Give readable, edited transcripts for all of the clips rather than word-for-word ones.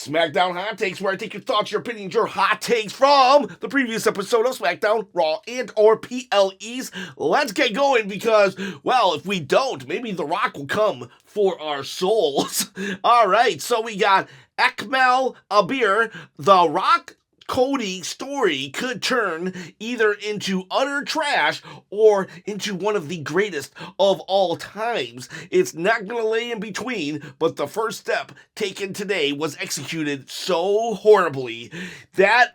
Smackdown Hot Takes, where I take your thoughts, your opinions, your hot takes from the previous episode of Smackdown, Raw, and or PLEs. Let's get going because, well, if we don't, maybe The Rock will come for our souls. All right, so we got Ekmel Abir, The Rock Cody story could turn either into utter trash or into one of the greatest of all times. It's not going to lay in between, but the first step taken today was executed so horribly that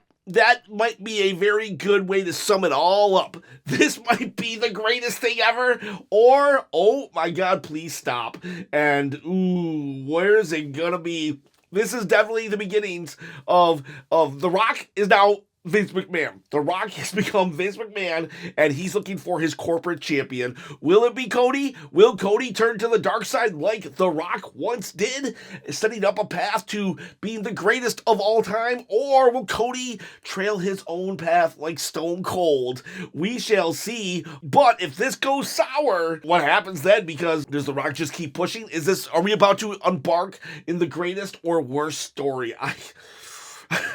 might be a very good way to sum it all up. This might be the greatest thing ever, or, oh my god, please stop. And, ooh, where is it gonna be? This is definitely the beginnings of The Rock is now Vince McMahon. The Rock has become Vince McMahon, and he's looking for his corporate champion. Will it be Cody? Will Cody turn to the dark side like The Rock once did, setting up a path to being the greatest of all time? Or will Cody trail his own path like Stone Cold? We shall see. But if this goes sour, what happens then? Because does The Rock just keep pushing? Are we about to embark in the greatest or worst story?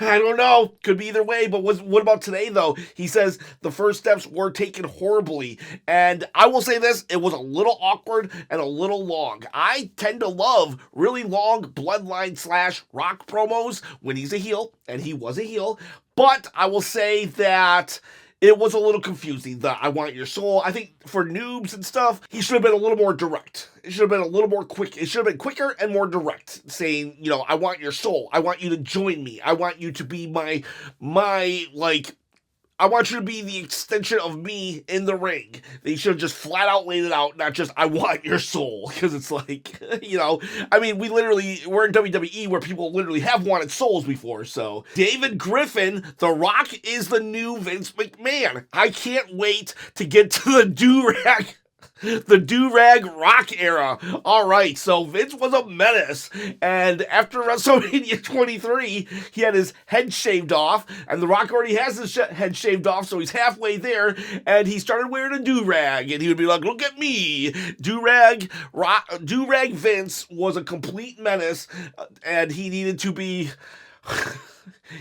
I don't know. Could be either way, but what about today, though? He says the first steps were taken horribly. And I will say this, it was a little awkward and a little long. I tend to love really long bloodline / Rock promos when he's a heel, and he was a heel. But I will say that it was a little confusing, the I want your soul. I think for noobs and stuff, he should have been a little more direct. It should have been a little more quick. It should have been quicker and more direct, saying, you know, I want your soul. I want you to join me. I want you to be I want you to be the extension of me in the ring. They should have just flat out laid it out, not just, I want your soul. Because it's like, you know, I mean, we're in WWE where people literally have wanted souls before, so. David Griffin, The Rock is the new Vince McMahon. I can't wait to get to the do-rag. The do-rag Rock era. All right, so Vince was a menace, and after WrestleMania 23, he had his head shaved off, and The Rock already has his head shaved off, so he's halfway there, and he started wearing a do-rag, and he would be like, look at me. Do-rag Vince was a complete menace, and he needed to be...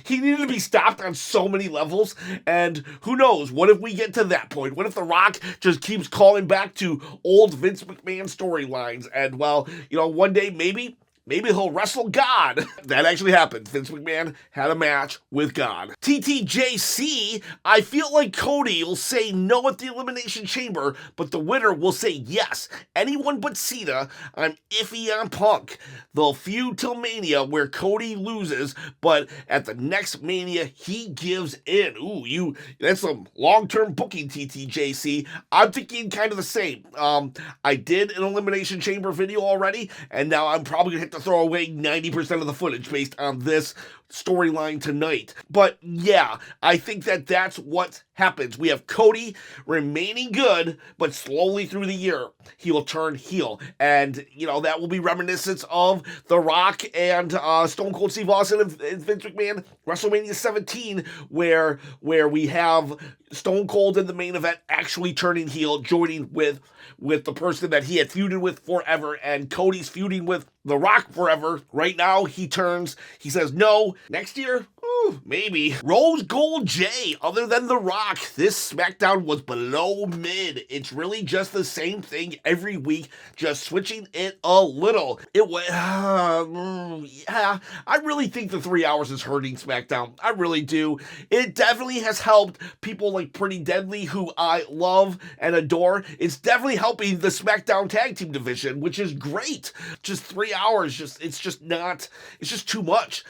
He needed to be stopped on so many levels, and who knows, what if we get to that point? What if The Rock just keeps calling back to old Vince McMahon storylines, and, well, you know, one day maybe he'll wrestle God. That actually happened. Vince McMahon had a match with God. TTJC, I feel like Cody will say no at the Elimination Chamber, but the winner will say yes. Anyone but Cena. I'm iffy on Punk. They'll feud till Mania where Cody loses, but at the next Mania, he gives in. Ooh, that's some long-term booking, TTJC. I'm thinking kind of the same. I did an Elimination Chamber video already, and now I'm probably going to hit the throw away 90% of the footage based on this storyline tonight. But yeah, I think that's what happens. We have Cody remaining good, but slowly through the year, he will turn heel. And, you know, that will be reminiscent of The Rock and Stone Cold Steve Austin and Vince McMahon, WrestleMania 17, where we have Stone Cold in the main event actually turning heel, joining with the person that he had feuded with forever, and Cody's feuding with The Rock forever. Right now, he says no. Next year, maybe. Rose Gold J, other than The Rock, this SmackDown was below mid. It's really just the same thing every week, just switching it a little. Yeah, I really think the 3 hours is hurting SmackDown. I really do. It definitely has helped people like Pretty Deadly, who I love and adore. It's definitely helping the SmackDown tag team division, which is great. Just 3 hours, it's just too much.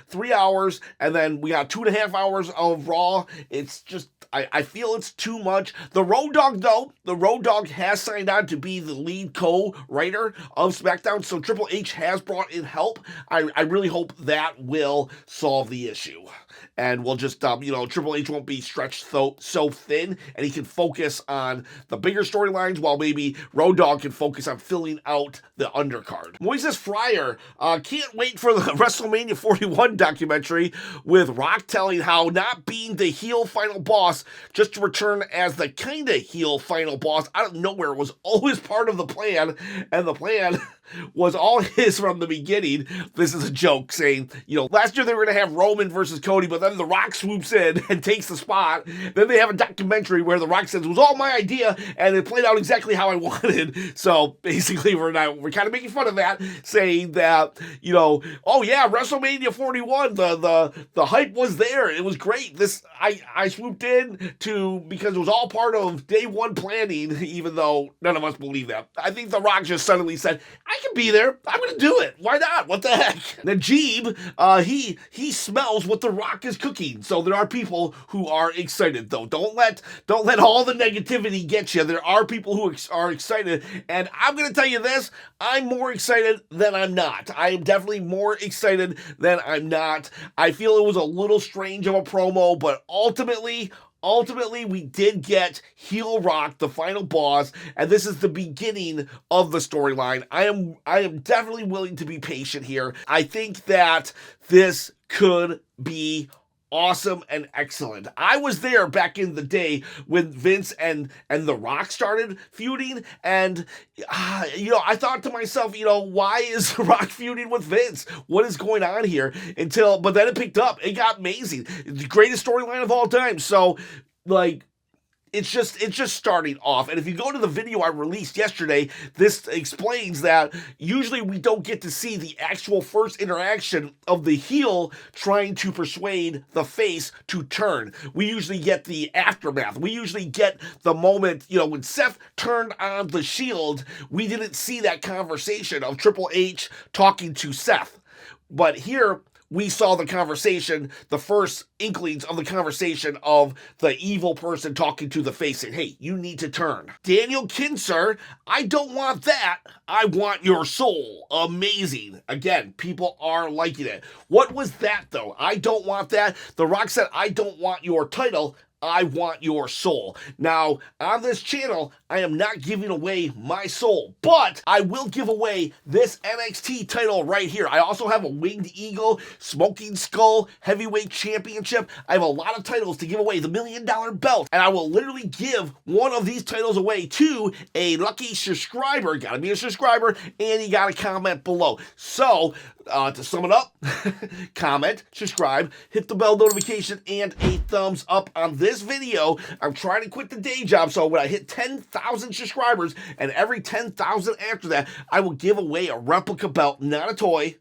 3 hours, and then we got 2.5 hours of Raw. It's just, I feel it's too much. The Road Dogg has signed on to be the lead co-writer of SmackDown, so Triple H has brought in help. I really hope that will solve the issue. And we'll just, Triple H won't be stretched so thin, and he can focus on the bigger storylines, while maybe Road Dogg can focus on filling out the undercard. Moises Fryer, can't wait for the WrestleMania 41 documentary, with Rock telling how not being the heel final boss, just to return as the kinda heel final boss out of nowhere, was always part of the plan, and the plan was all his from the beginning. This is a joke saying, last year they were going to have Roman versus Cody, but then The Rock swoops in and takes the spot. Then they have a documentary where The Rock says, it was all my idea, and it played out exactly how I wanted. So basically, we're kind of making fun of that, saying that, oh yeah, WrestleMania 41, the hype was there. It was great. I swooped in because it was all part of day one planning, even though none of us believe that. I think The Rock just suddenly said, I can be there. I'm going to do it. Why not? What the heck? Najib, he smells what The Rock is cooking. So there are people who are excited, though. Don't let all the negativity get you. There are people who are excited. And I'm going to tell you this, I'm more excited than I'm not. I am definitely more excited than I'm not. I feel it was a little strange of a promo, but ultimately, we did get Heel Rock, the final boss, and this is the beginning of the storyline. I am definitely willing to be patient here. I think that this could be awesome and excellent. I was there back in the day when Vince and The Rock started feuding, and I thought to myself, why is The Rock feuding with Vince? What is going on here? But then it picked up. It got amazing. It's the greatest storyline of all time. So, it's just starting off. And if you go to the video I released yesterday, this explains that usually we don't get to see the actual first interaction of the heel trying to persuade the face to turn. We usually get the aftermath. We usually get the moment, when Seth turned on the Shield, we didn't see that conversation of Triple H talking to Seth. But here, we saw the conversation, the first inklings of the conversation of the evil person talking to the face saying, hey, you need to turn. Daniel Kinser, I don't want that. I want your soul. Amazing. Again, people are liking it. What was that, though? I don't want that. The Rock said, I don't want your title. I want your soul. Now, on this channel, I am not giving away my soul, but I will give away this NXT title right here. I also have a Winged Eagle, Smoking Skull, Heavyweight Championship. I have a lot of titles to give away, the $1 Million Belt, and I will literally give one of these titles away to a lucky subscriber. Gotta be a subscriber, and you gotta comment below. So, to sum it up, comment, subscribe, hit the bell notification, and a thumbs up on this video. I'm trying to quit the day job, so when I hit 10,000 subscribers, and every 10,000 after that, I will give away a replica belt, not a toy.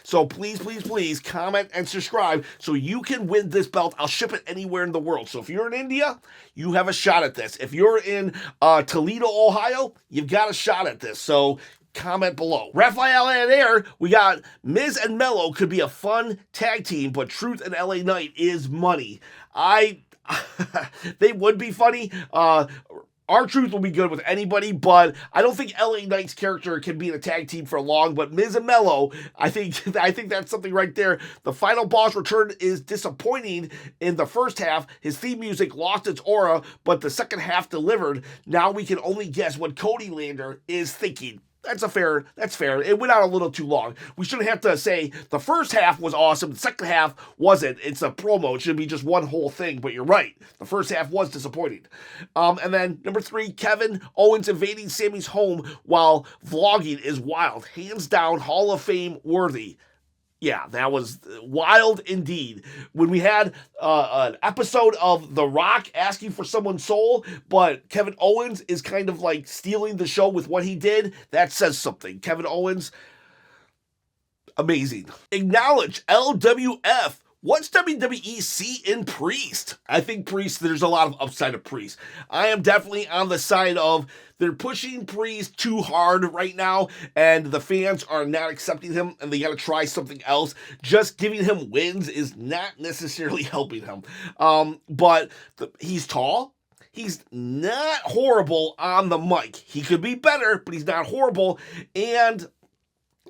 So please, please, please comment and subscribe so you can win this belt. I'll ship it anywhere in the world. So if you're in India, you have a shot at this. If you're in Toledo, Ohio, you've got a shot at this. So comment below. Raphael and Air, we got Miz and Mello could be a fun tag team, but Truth and LA Knight is money. They would be funny. R-Truth will be good with anybody, but I don't think LA Knight's character can be in a tag team for long. But Miz and Mello, I think that's something right there. The final boss return is disappointing in the first half. His theme music lost its aura, but the second half delivered. Now we can only guess what Cody Lander is thinking. That's fair. It went out a little too long. We shouldn't have to say the first half was awesome, the second half wasn't. It's a promo. It should be just one whole thing, but you're right. The first half was disappointing. And then number 3, Kevin Owens invading Sami's home while vlogging is wild. Hands down, Hall of Fame worthy. Yeah, that was wild indeed. When we had an episode of The Rock asking for someone's soul, but Kevin Owens is kind of like stealing the show with what he did, that says something. Kevin Owens, amazing. Acknowledge LWF. What's WWE see in Priest? I think Priest, there's a lot of upside of Priest. I am definitely on the side of they're pushing Priest too hard right now, and the fans are not accepting him, and they got to try something else. Just giving him wins is not necessarily helping him. But he's tall. He's not horrible on the mic. He could be better, but he's not horrible, and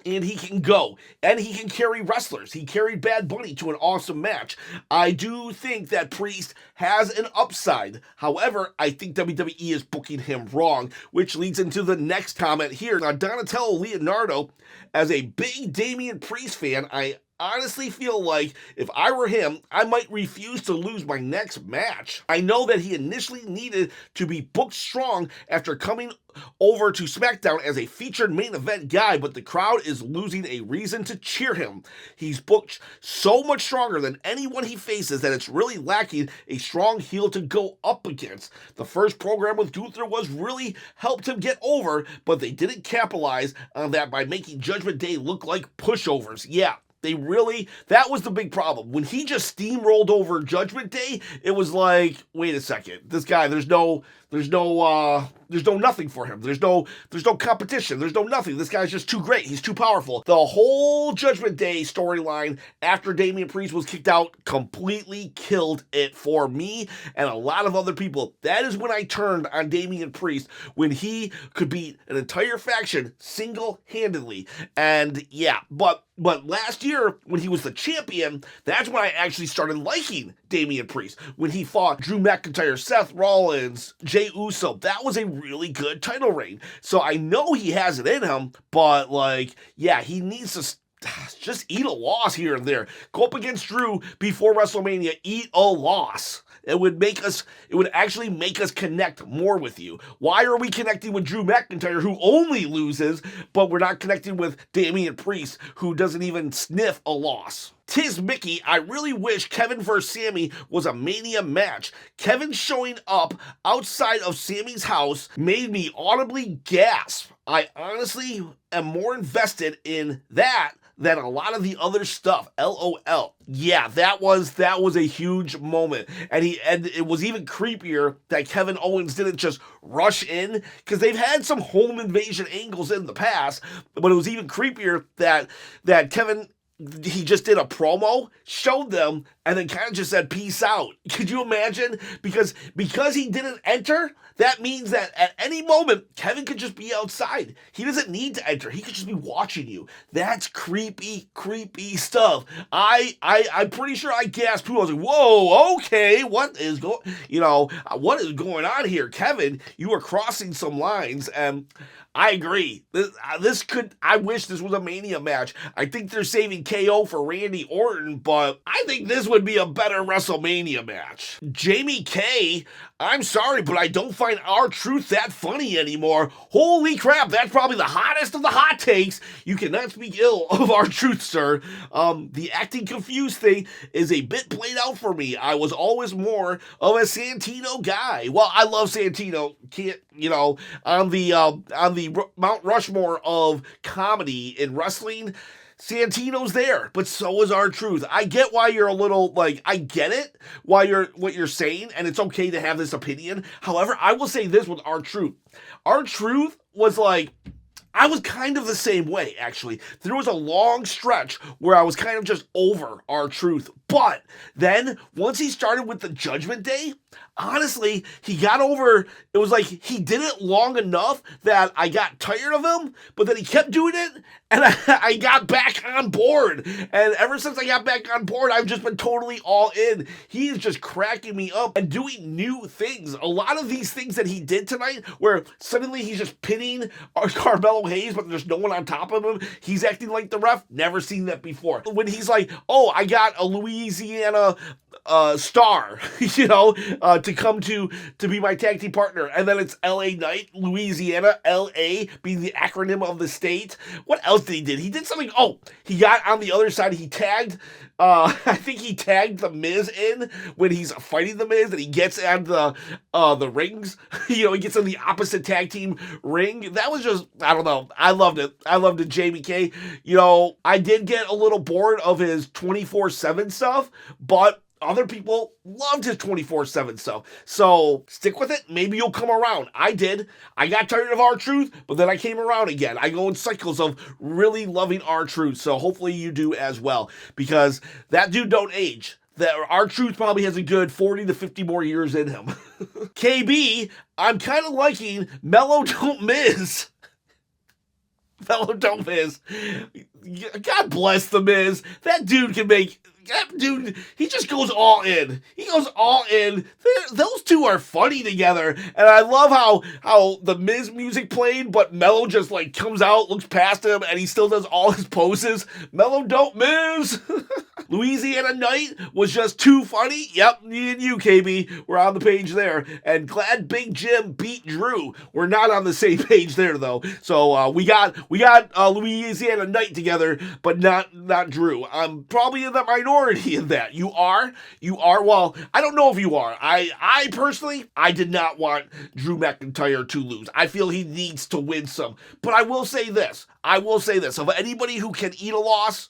he can go, and he can carry wrestlers. He carried Bad Bunny to an awesome match. I do think that Priest has an upside. However, I think WWE is booking him wrong, which leads into the next comment here. Now, Donatello Leonardo, as a big Damian Priest fan, I honestly feel like if I were him, I might refuse to lose my next match. I know that he initially needed to be booked strong after coming over to SmackDown as a featured main event guy, but the crowd is losing a reason to cheer him. He's booked so much stronger than anyone he faces that it's really lacking a strong heel to go up against. The first program with Gunther was really helped him get over, but they didn't capitalize on that by making Judgment Day look like pushovers. Yeah, that was the big problem. When he just steamrolled over Judgment Day, it was like, wait a second, this guy, there's no nothing for him. There's no competition. There's no nothing. This guy's just too great. He's too powerful. The whole Judgment Day storyline after Damian Priest was kicked out completely killed it for me and a lot of other people. That is when I turned on Damian Priest, when he could beat an entire faction single-handedly. And yeah, but last year, when he was the champion, that's when I actually started liking Damian Priest. When he fought Drew McIntyre, Seth Rollins, Jey Uso, that was a really good title reign. So I know he has it in him, but he needs to just eat a loss here and there. Go up against Drew before WrestleMania, eat a loss. It would actually make us connect more with you. Why are we connecting with Drew McIntyre, who only loses, but we're not connecting with Damian Priest, who doesn't even sniff a loss? Tis Mickey, I really wish Kevin vs. Sami was a Mania match. Kevin showing up outside of Sami's house made me audibly gasp. I honestly am more invested in that than a lot of the other stuff. LOL. Yeah, that was a huge moment. And it was even creepier that Kevin Owens didn't just rush in, because they've had some home invasion angles in the past, but it was even creepier that Kevin, he just did a promo, showed them, and then kind of just said, peace out. Could you imagine? Because he didn't enter, that means that at any moment, Kevin could just be outside. He doesn't need to enter. He could just be watching you. That's creepy, creepy stuff. I'm pretty sure I gasped too. I was like, whoa, okay, what is going on here? Kevin, you are crossing some lines, and I agree. I wish this was a Mania match. I think they're saving KO for Randy Orton, but I think this would be a better WrestleMania match. Jamie K, I'm sorry, but I don't find R-Truth that funny anymore. Holy crap, that's probably the hottest of the hot takes. You cannot speak ill of R-Truth, sir. The acting confused thing is a bit played out for me. I was always more of a Santino guy. Well, I love Santino. On the Mount Rushmore of comedy in wrestling, Santino's there, but so is R-Truth. I get why you're a little, I get it, what you're saying, and it's okay to have this opinion. However, I will say this with R-Truth. R-Truth was I was kind of the same way, actually. There was a long stretch where I was kind of just over R-Truth. But then, once he started with the Judgment Day, honestly, he got over, it was like he did it long enough that I got tired of him, but then he kept doing it, and I got back on board. And ever since I got back on board, I've just been totally all in. He is just cracking me up and doing new things. A lot of these things that he did tonight, where suddenly he's just pinning Carmelo Hayes, but there's no one on top of him. He's acting like the ref. Never seen that before. When he's like, oh, I got a Louisiana star, to come to be my tag team partner, and then it's LA Knight, Louisiana, LA being the acronym of the state. What else did he do? He did something. Oh, he got on the other side. He tagged. I think he tagged the Miz in when he's fighting the Miz, and he gets at the rings. He gets in the opposite tag team ring. That was just, I don't know. I loved it. I loved it, Jamie K. I did get a little bored of his 24/7 stuff, but other people loved his 24/7 stuff. So stick with it. Maybe you'll come around. I did. I got tired of R-Truth, but then I came around again. I go in cycles of really loving R-Truth. So hopefully you do as well, because that dude don't age. That R-Truth probably has a good 40 to 50 more years in him. KB, I'm kind of liking Mellow Don't Miss. Mellow Don't Miss. God bless The Miz. That dude can make... That dude, he just goes all in. He goes all in. Those two are funny together. And I love how the Miz music played, but Mello just like comes out, looks past him, and he still does all his poses. Mello don't Miz. Louisiana Night was just too funny. Yep, me and you, KB, we're on the page there. And glad Big Jim beat Drew. We're not on the same page there, though. So we got Louisiana Night together, but not Drew. I'm probably in the minority in that. You are. Well, I don't know if you are. I personally, I did not want Drew McIntyre to lose. I feel he needs to win some. But I will say this. Of anybody who can eat a loss,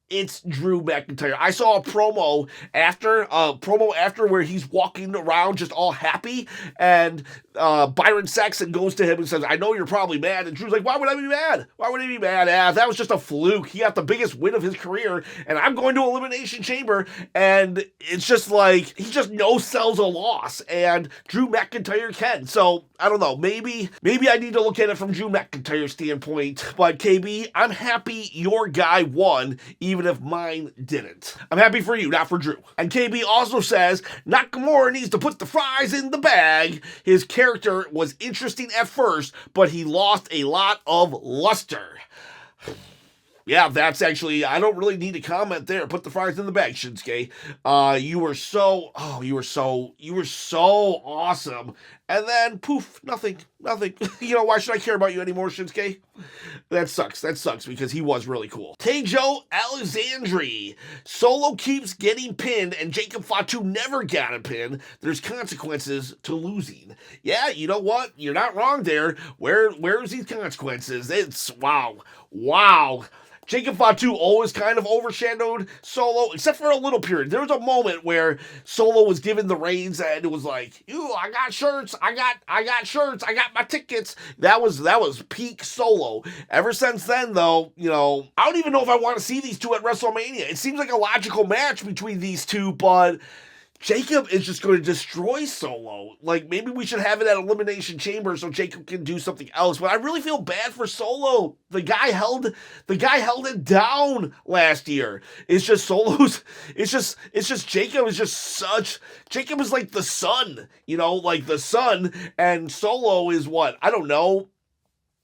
it's Drew McIntyre. I saw a promo after where he's walking around just all happy, and Byron Saxton goes to him and says, I know you're probably mad. And Drew's like, why would I be mad? Why would he be mad? That was just a fluke. He got the biggest win of his career, and I'm going to Elimination Chamber. And it's just like, he just no-sells a loss, and Drew McIntyre can. So, I don't know. Maybe I need to look at it from Drew McIntyre's standpoint. But KB, I'm happy your guy won, even if mine didn't. I'm happy for you, not for Drew. And KB also says, Nakamura needs to put the fries in the bag. His character was interesting at first, but he lost a lot of luster. Yeah, that's actually, I don't really need to comment there. Put the fries in the bag, Shinsuke. You were so awesome. And then, poof, nothing. You know, why should I care about you anymore, Shinsuke? That sucks because he was really cool. Tejo Alexandri. Solo keeps getting pinned and Jacob Fatu never got a pin. There's consequences to losing. Yeah, you know what? You're not wrong there. Where's these consequences? It's wow. Jacob Fatu always kind of overshadowed Solo, except for a little period. There was a moment where Solo was given the reins and it was like, I got shirts, I got my tickets. That was peak Solo. Ever since then, though, you know, I don't even know if I want to see these two at WrestleMania. It seems like a logical match between these two, but Jacob is just going to destroy Solo. Like, maybe we should have it at Elimination Chamber so Jacob can do something else. But I really feel bad for Solo. The guy held it down last year. It's just Jacob is just Jacob is like the sun, you know, like the sun, and Solo is what? I don't know.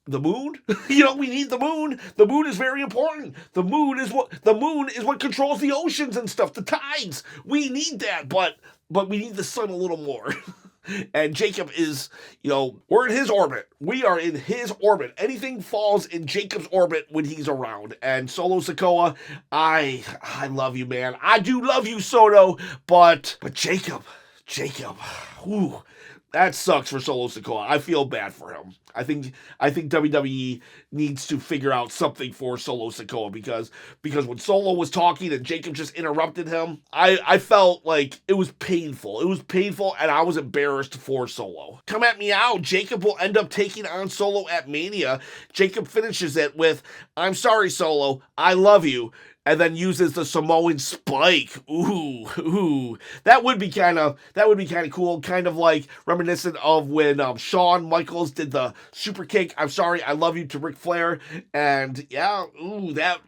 The moon? You know, we need the moon. The moon is very important. The moon is what controls the oceans and stuff, the tides. We need that, but we need the sun a little more. And Jacob is, you know, we're in his orbit. We are in his orbit. Anything falls in Jacob's orbit when he's around. And Solo Sikoa, I love you, man. I do love you, Soto, but Jacob, whew. That sucks for Solo Sikoa. I feel bad for him. I think WWE needs to figure out something for Solo Sikoa because when Solo was talking and Jacob just interrupted him, I felt like it was painful. It was painful, and I was embarrassed for Solo. Come at me out. Jacob will end up taking on Solo at Mania. Jacob finishes it with, I'm sorry, Solo. I love you. And then uses the Samoan spike. Ooh. That would be kind of cool. Kind of like reminiscent of when Shawn Michaels did the super kick, I'm sorry, I love you, to Ric Flair. And yeah,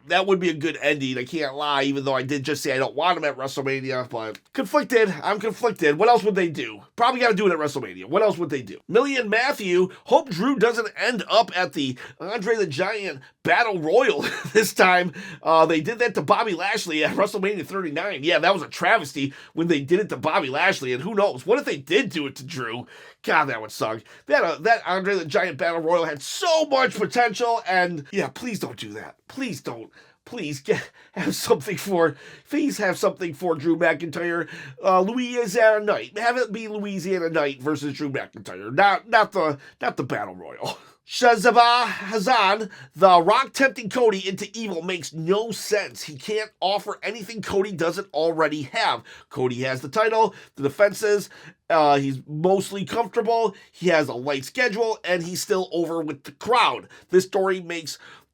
that would be a good ending. I can't lie, even though I did just say I don't want him at WrestleMania, but conflicted. I'm conflicted. What else would they do? Probably got to do it at WrestleMania. What else would they do? Millie and Matthew hope Drew doesn't end up at the Andre the Giant Battle Royal this time. They did that to Bobby Lashley at WrestleMania 39. Yeah, that was a travesty when they did it to Bobby Lashley, and who knows? What if they did do it to Drew? God, that would suck. That Andre the Giant Battle Royal had so much potential, and yeah, please don't do that. Please don't. Please have something for Drew McIntyre. Louisiana Night. Have it be Louisiana Night versus Drew McIntyre. Not the Battle Royal. Shazabah Hazan, The Rock tempting Cody into evil makes no sense. He can't offer anything Cody doesn't already have. Cody has the title, the defenses, he's mostly comfortable, he has a light schedule, and he's still over with the crowd. This story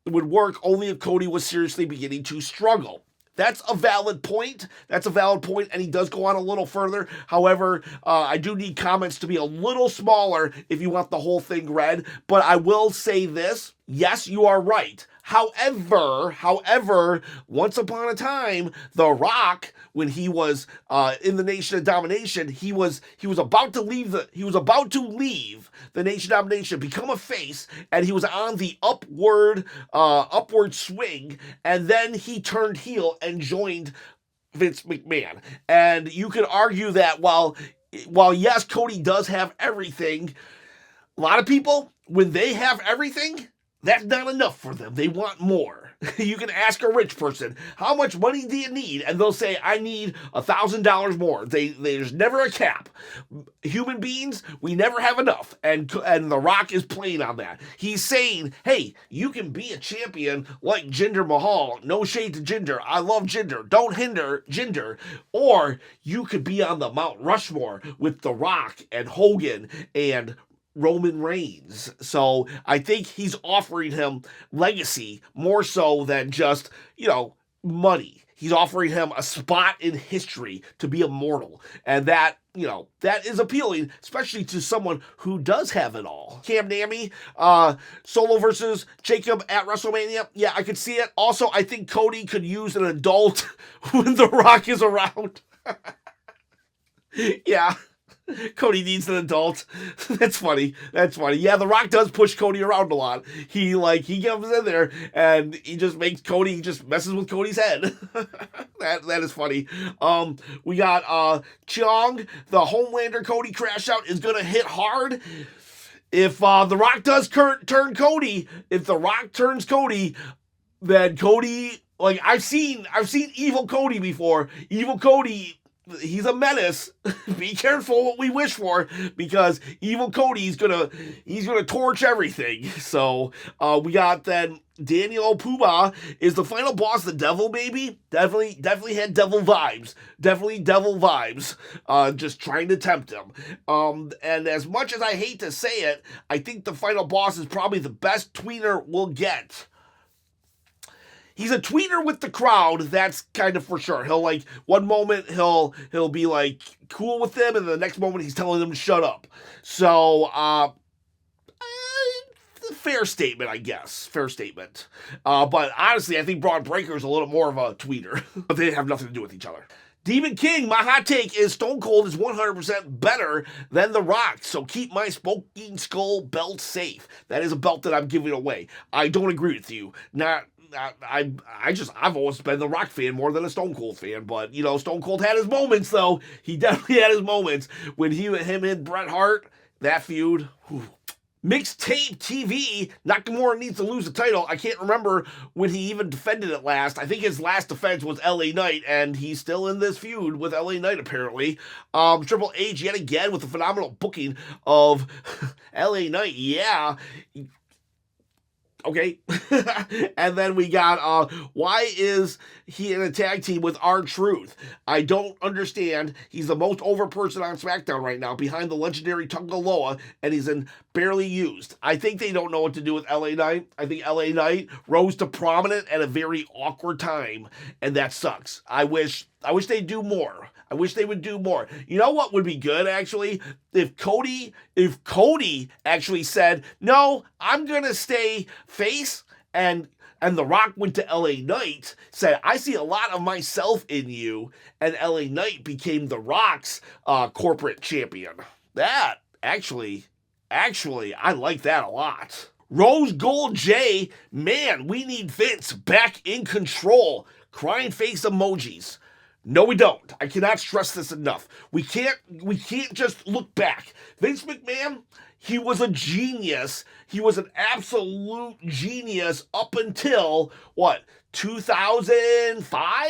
would work only if Cody was seriously beginning to struggle. That's a valid point, and he does go on a little further. However, I do need comments to be a little smaller if you want the whole thing read, but I will say this. Yes, you are right. However, once upon a time, The Rock, when he was in the Nation of Domination, he was about to leave the Nation of Domination, become a face, and he was on the upward swing, and then he turned heel and joined Vince McMahon. And you could argue that while yes, Cody does have everything, a lot of people, when they have everything, that's not enough for them. They want more. You can ask a rich person, how much money do you need? And they'll say, I need $1,000 more. There's never a cap. Human beings, we never have enough. And The Rock is playing on that. He's saying, hey, you can be a champion like Jinder Mahal. No shade to Jinder. I love Jinder. Don't hinder Jinder. Or you could be on the Mount Rushmore with The Rock and Hogan and Roman Reigns. So I think he's offering him legacy more so than just, money. He's offering him a spot in history to be immortal. And that, that is appealing, especially to someone who does have it all. Cam Nami, Solo versus Jacob at WrestleMania. Yeah, I could see it. Also, I think Cody could use an adult when The Rock is around. Yeah. Cody needs an adult. That's funny. Yeah, The Rock does push Cody around a lot. He comes in there and he just messes with Cody's head. that is funny. We got Cheong, the Homelander Cody crash out is gonna hit hard. If The Rock does turn Cody, if The Rock turns Cody, then Cody, I've seen evil Cody before. Evil Cody, he's a menace. Be careful what we wish for, because evil Cody's gonna torch everything. So we got then Daniel Puma is the final boss. The devil, baby, definitely had devil vibes. Just trying to tempt him. And as much as I hate to say it, I think the final boss is probably the best tweener we'll get. He's a tweener with the crowd, that's kind of for sure. He'll one moment he'll be cool with them, and the next moment he's telling them to shut up. So fair statement, I guess. Fair statement. But honestly, I think Braun Breaker is a little more of a tweener. But they have nothing to do with each other. Demon King, my hot take is Stone Cold is 100% better than The Rock, so keep my Smoking Skull belt safe. That is a belt that I'm giving away. I don't agree with you. I've always been the Rock fan more than a Stone Cold fan, but Stone Cold had his moments though. He definitely had his moments when him and Bret Hart, that feud. Whew. Mixtape TV, Nakamura needs to lose the title. I can't remember when he even defended it last. I think his last defense was LA Knight, and he's still in this feud with LA Knight apparently. Triple H yet again with the phenomenal booking of LA Knight. Yeah. Okay. And then we got, why is he in a tag team with R-Truth? I don't understand. He's the most over person on SmackDown right now, behind the legendary Tonga Loa, and he's barely used. I think they don't know what to do with LA Knight. I think LA Knight rose to prominent at a very awkward time, and that sucks. I wish they'd do more. I wish they would do more. You know what would be good, actually? If Cody actually said, no, I'm going to stay face, and The Rock went to LA Knight, said, I see a lot of myself in you, and LA Knight became The Rock's corporate champion. That, actually, I like that a lot. Rose Gold J, man, we need Vince back in control. Crying face emojis. No, we don't. I cannot stress this enough. We can't just look back. Vince McMahon, he was a genius. He was an absolute genius up until, 2005?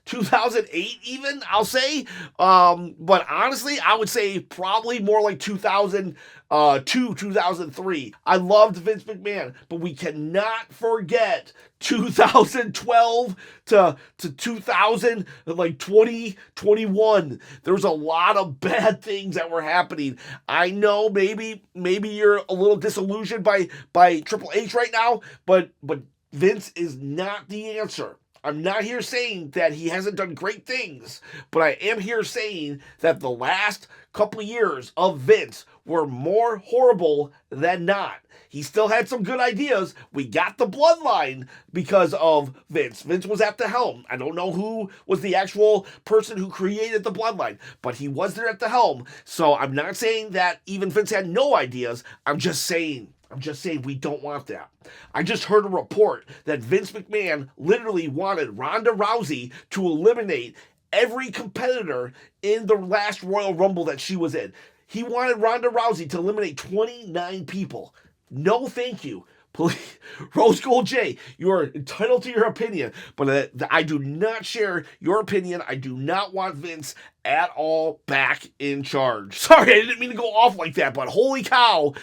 2008 even, I'll say. But honestly, I would say probably more like 2002, 2003. I loved Vince McMahon, but we cannot forget 2012 to 2021. There was a lot of bad things that were happening. I know maybe you're a little disillusioned by Triple H right now, but Vince is not the answer. I'm not here saying that he hasn't done great things, but I am here saying that the last couple years of Vince were more horrible than not. He still had some good ideas. We got the bloodline because of Vince. Vince was at the helm. I don't know who was the actual person who created the bloodline, but he was there at the helm. So I'm not saying that even Vince had no ideas. I'm just saying we don't want that. I just heard a report that Vince McMahon literally wanted Ronda Rousey to eliminate every competitor in the last Royal Rumble that she was in. He wanted Ronda Rousey to eliminate 29 people. No, thank you. Please, Rose Gold J, you are entitled to your opinion, but I do not share your opinion. I do not want Vince at all back in charge. Sorry, I didn't mean to go off like that, but holy cow.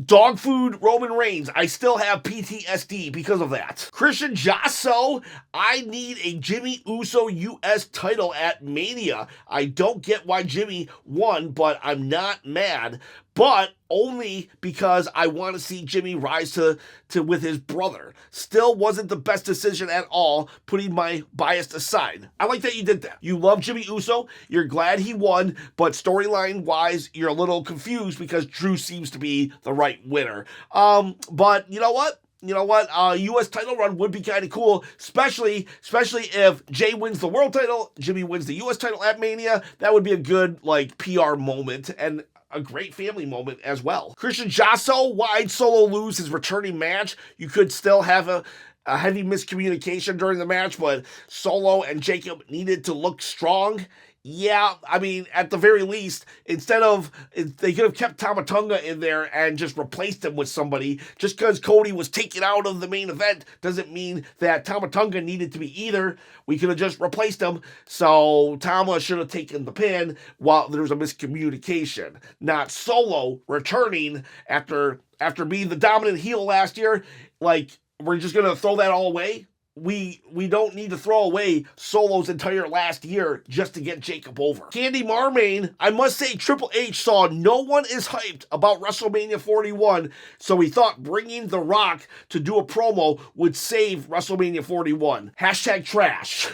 Dog food Roman Reigns. I still have PTSD because of that. Christian Jasso. I need a Jimmy Uso US title at Mania. I don't get why Jimmy won, but I'm not mad. But only because I want to see Jimmy rise to with his brother. Still wasn't the best decision at all, putting my bias aside. I like that you did that. You love Jimmy Uso. You're glad he won, but storyline-wise, you're a little confused because Drew seems to be the right winner. But you know what? U.S. title run would be kind of cool, especially if Jay wins the world title, Jimmy wins the U.S. title at Mania. That would be a good, PR moment, and a great family moment as well. Christian Jasso, why'd Solo lose his returning match? You could still have a heavy miscommunication during the match, but Solo and Jacob needed to look strong. Yeah, I mean, at the very least, they could have kept Tama Tonga in there and just replaced him with somebody. Just because Cody was taken out of the main event doesn't mean that Tama Tonga needed to be either. We could have just replaced him. So Tama should have taken the pin while there was a miscommunication. Not Solo returning after being the dominant heel last year. We're just going to throw that all away? We don't need to throw away Solo's entire last year just to get Jacob over. Candy Marmain, I must say Triple H saw no one is hyped about WrestleMania 41, so he thought bringing The Rock to do a promo would save WrestleMania 41. Hashtag trash.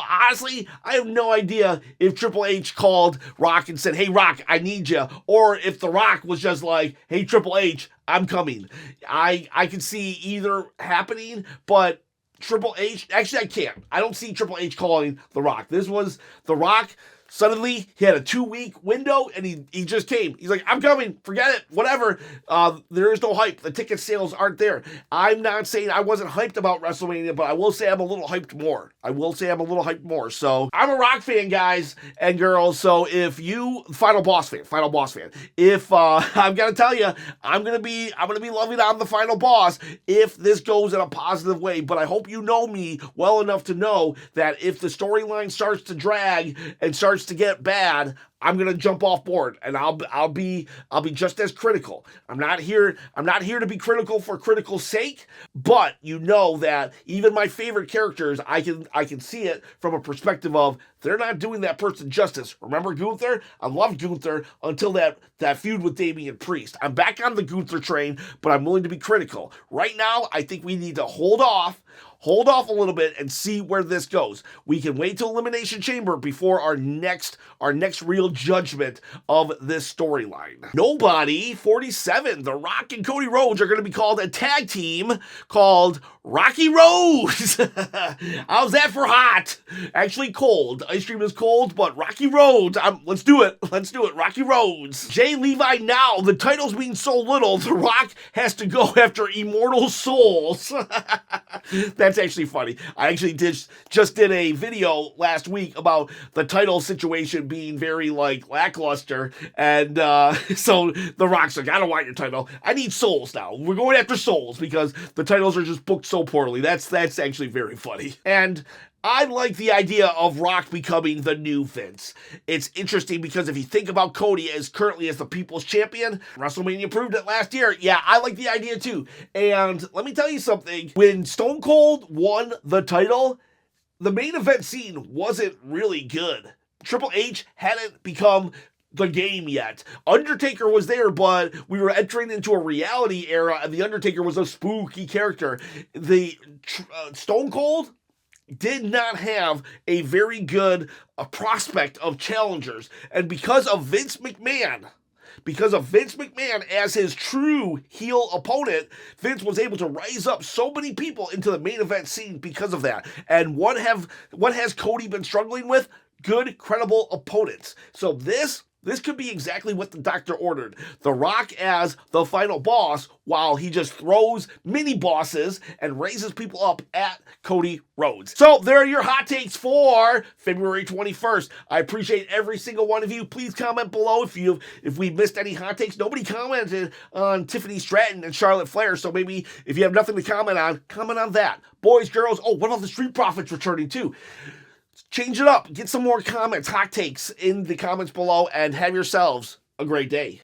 Honestly, I have no idea if Triple H called Rock and said, hey, Rock, I need you, or if The Rock was just like, hey, Triple H, I'm coming. I can see either happening, but Triple H, actually I can't. I don't see Triple H calling The Rock. This was The Rock. Suddenly, he had a 2-week window, and he just came. He's like, I'm coming. Forget it. Whatever. There is no hype. The ticket sales aren't there. I'm not saying I wasn't hyped about WrestleMania, but I will say I'm a little hyped more. So, I'm a Rock fan, guys and girls. So, if you, Final Boss fan. If, I've got to tell you, I'm going to be loving on the Final Boss if this goes in a positive way. But I hope you know me well enough to know that if the storyline starts to drag and starts to get bad, I'm gonna jump off board, and I'll be just as critical. I'm not here to be critical for critical sake, but you know that even my favorite characters, I can see it from a perspective of they're not doing that person justice. Remember Gunther? I loved Gunther until that feud with Damian Priest. I'm back on the Gunther train, but I'm willing to be critical. Right now, I think we need to hold off a little bit and see where this goes. We can wait till Elimination Chamber before our next real judgment of this storyline. Nobody 47, The Rock and Cody Rhodes are going to be called a tag team called Rocky Roads. How's that for hot? Actually cold. Ice cream is cold, but Rocky Roads. Let's do it. Rocky Roads. Jay Levi now. The titles mean so little. The Rock has to go after immortal souls. That's actually funny. I actually just did a video last week about the title situation being very lackluster, and so The Rock's like, I don't want your title. I need souls now. We're going after souls because the titles are just booked so poorly. That's actually very funny. And I like the idea of Rock becoming the new Vince. It's interesting because if you think about Cody as currently as the People's Champion, WrestleMania proved it last year. Yeah, I like the idea too. And let me tell you something. When Stone Cold won the title, the main event scene wasn't really good. Triple H hadn't become the game yet. Undertaker was there, but we were entering into a reality era, and the Undertaker was a spooky character. The Stone Cold did not have a very good prospect of challengers, and because of Vince McMahon as his true heel opponent, Vince was able to rise up so many people into the main event scene because of that. And what has Cody been struggling with? Good, credible opponents. So this could be exactly what the doctor ordered. The Rock as the final boss, while he just throws mini bosses and raises people up at Cody Rhodes. So there are your hot takes for February 21st. I appreciate every single one of you. Please comment below if we missed any hot takes. Nobody commented on Tiffany Stratton and Charlotte Flair, so maybe if you have nothing to comment on that. Boys, girls, what about the Street Profits returning too? Change it up. Get some more comments, hot takes in the comments below, and have yourselves a great day.